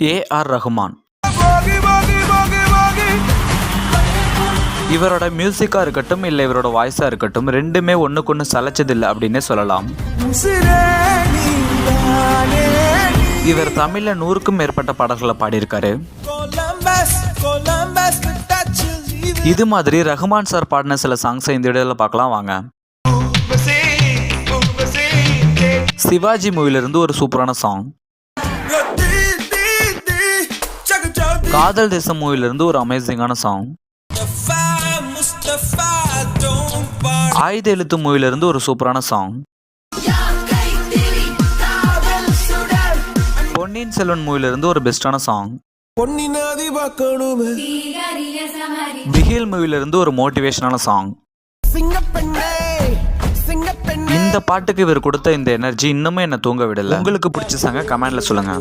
A.R.. Rahman. இவரோட மியூசிக்காக இருக்கட்டும் இல்லை இவரோட வாய்ஸாக இருக்கட்டும் ரெண்டுமே ஒன்றுக்கு ஒன்று சலைச்சதில்லை அப்படின்னே சொல்லலாம். இவர் தமிழில் 100க்கும் மேற்பட்ட பாடல்களை பாடியிருக்காரு. இது மாதிரி ரஹ்மான் சார் பாடின சில சாங்ஸை இந்த வீடியோவில் பார்க்கலாம் வாங்க. சிவாஜி மூவிலிருந்து ஒரு சூப்பரான சாங். காதல் தேசம் மூவிலிருந்து ஒரு அமேசிங்கான சாங். ஆயுத எழுத்து மூவிலிருந்து ஒரு சூப்பரான சாங். பொன்னியின் செல்வன் மூவிலிருந்து ஒரு பெஸ்டான சாங். பிகில் மூவிலிருந்து ஒரு மோட்டிவேஷனான சாங். இந்த பாட்டுக்கு இவர் கொடுத்த இந்த எனர்ஜி இன்னுமே என்ன தூங்க விடல. உங்களுக்கு பிடிச்ச சாங்க கமெண்ட்ல சொல்லுங்க.